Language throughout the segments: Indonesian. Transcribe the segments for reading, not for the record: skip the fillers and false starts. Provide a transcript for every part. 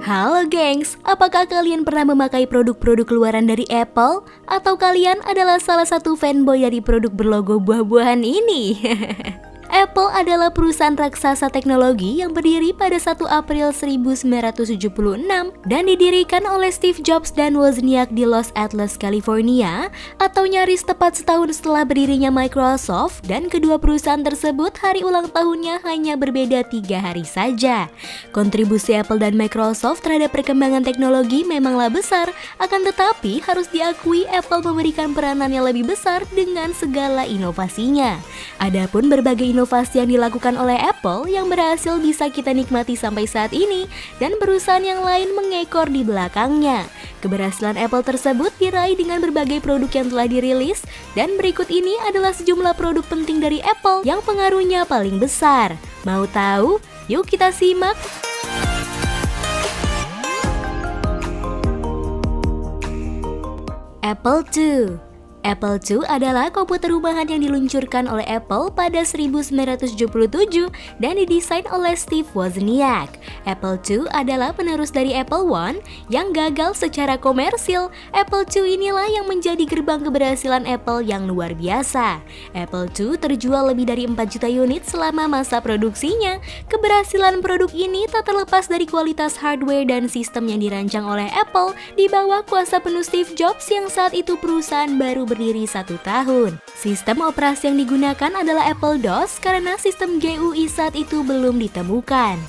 Halo gengs, apakah kalian pernah memakai produk-produk keluaran dari Apple? Atau kalian adalah salah satu fanboy dari produk berlogo buah-buahan ini? Apple adalah perusahaan raksasa teknologi yang berdiri pada 1 April 1976 dan didirikan oleh Steve Jobs dan Wozniak di Los Angeles, California, atau nyaris tepat setahun setelah berdirinya Microsoft, dan kedua perusahaan tersebut hari ulang tahunnya hanya berbeda 3 hari saja. Kontribusi Apple dan Microsoft terhadap perkembangan teknologi memanglah besar, akan tetapi harus diakui Apple memberikan peranan yang lebih besar dengan segala inovasinya. Adapun berbagai inovasi yang dilakukan oleh Apple yang berhasil bisa kita nikmati sampai saat ini, dan perusahaan yang lain mengekor di belakangnya. Keberhasilan Apple tersebut diraih dengan berbagai produk yang telah dirilis, dan berikut ini adalah sejumlah produk penting dari Apple yang pengaruhnya paling besar. Mau tahu? Yuk kita simak! Apple II. Apple II adalah komputer rumahan yang diluncurkan oleh Apple pada 1977 dan didesain oleh Steve Wozniak. Apple II adalah penerus dari Apple I yang gagal secara komersil. Apple II inilah yang menjadi gerbang keberhasilan Apple yang luar biasa. Apple II terjual lebih dari 4 juta unit selama masa produksinya. Keberhasilan produk ini tak terlepas dari kualitas hardware dan sistem yang dirancang oleh Apple di bawah kuasa penuh Steve Jobs yang saat itu perusahaan baru berdiri 1 tahun. Sistem operasi yang digunakan adalah Apple DOS karena sistem GUI saat itu belum ditemukan.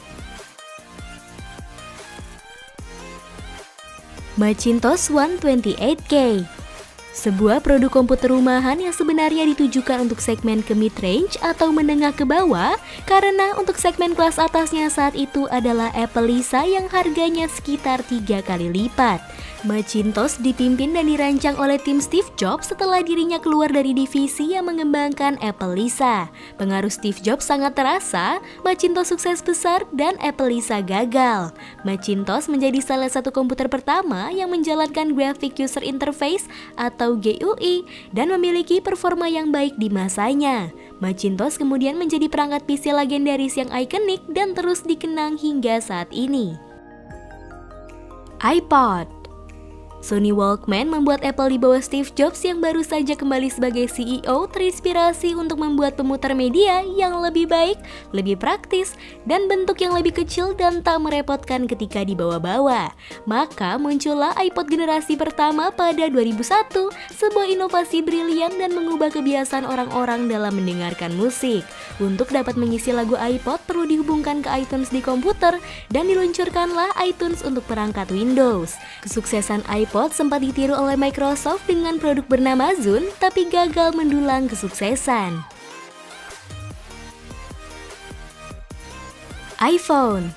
Macintosh 128K. Sebuah produk komputer rumahan yang sebenarnya ditujukan untuk segmen ke mid-range atau menengah ke bawah, karena untuk segmen kelas atasnya saat itu adalah Apple Lisa yang harganya sekitar 3 kali lipat. Macintosh dipimpin dan dirancang oleh tim Steve Jobs setelah dirinya keluar dari divisi yang mengembangkan Apple Lisa. Pengaruh Steve Jobs sangat terasa, Macintosh sukses besar dan Apple Lisa gagal. Macintosh menjadi salah satu komputer pertama yang menjalankan Graphic User Interface atau GUI dan memiliki performa yang baik di masanya. Macintosh kemudian menjadi perangkat PC legendaris yang ikonik dan terus dikenang hingga saat ini. iPod. Sony Walkman membuat Apple di bawah Steve Jobs yang baru saja kembali sebagai CEO terinspirasi untuk membuat pemutar media yang lebih baik, lebih praktis, dan bentuk yang lebih kecil dan tak merepotkan ketika dibawa-bawa. Maka muncullah iPod generasi pertama pada 2001, sebuah inovasi brilian dan mengubah kebiasaan orang-orang dalam mendengarkan musik. Untuk dapat mengisi lagu iPod perlu dihubungkan ke iTunes di komputer dan diluncurkanlah iTunes untuk perangkat Windows. Kesuksesan iPod sempat ditiru oleh Microsoft dengan produk bernama Zune, tapi gagal mendulang kesuksesan. iPhone.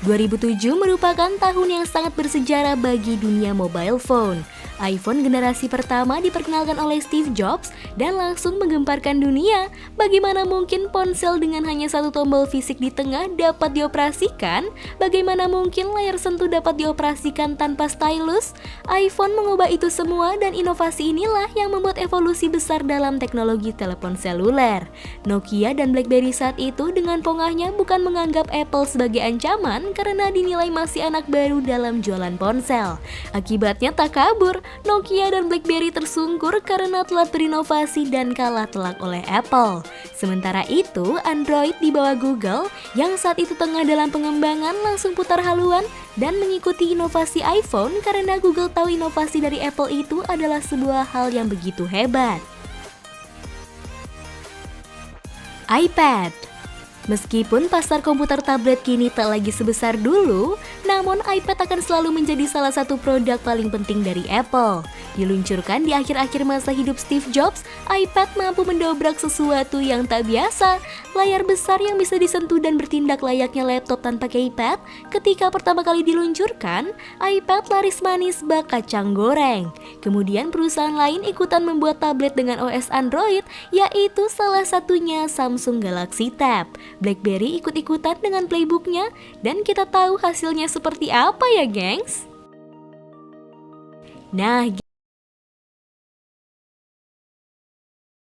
2007 merupakan tahun yang sangat bersejarah bagi dunia mobile phone. iPhone generasi pertama diperkenalkan oleh Steve Jobs dan langsung menggemparkan dunia. Bagaimana mungkin ponsel dengan hanya satu tombol fisik di tengah dapat dioperasikan? Bagaimana mungkin layar sentuh dapat dioperasikan tanpa stylus? iPhone mengubah itu semua, dan inovasi inilah yang membuat evolusi besar dalam teknologi telepon seluler. Nokia dan BlackBerry saat itu dengan pongahnya bukan menganggap Apple sebagai ancaman karena dinilai masih anak baru dalam jualan ponsel. Akibatnya tak kabur, Nokia dan BlackBerry tersungkur karena telah berinovasi dan kalah telak oleh Apple. Sementara itu, Android di bawah Google yang saat itu tengah dalam pengembangan langsung putar haluan dan mengikuti inovasi iPhone karena Google tahu inovasi dari Apple itu adalah sebuah hal yang begitu hebat. iPad. Meskipun pasar komputer tablet kini tak lagi sebesar dulu, namun iPad akan selalu menjadi salah satu produk paling penting dari Apple. Diluncurkan di akhir-akhir masa hidup Steve Jobs, iPad mampu mendobrak sesuatu yang tak biasa. Layar besar yang bisa disentuh dan bertindak layaknya laptop tanpa keypad. Ketika pertama kali diluncurkan, iPad laris manis bak kacang goreng. Kemudian perusahaan lain ikutan membuat tablet dengan OS Android, yaitu salah satunya Samsung Galaxy Tab. BlackBerry ikut-ikutan dengan playbooknya, dan kita tahu hasilnya seperti apa ya gengs? Nah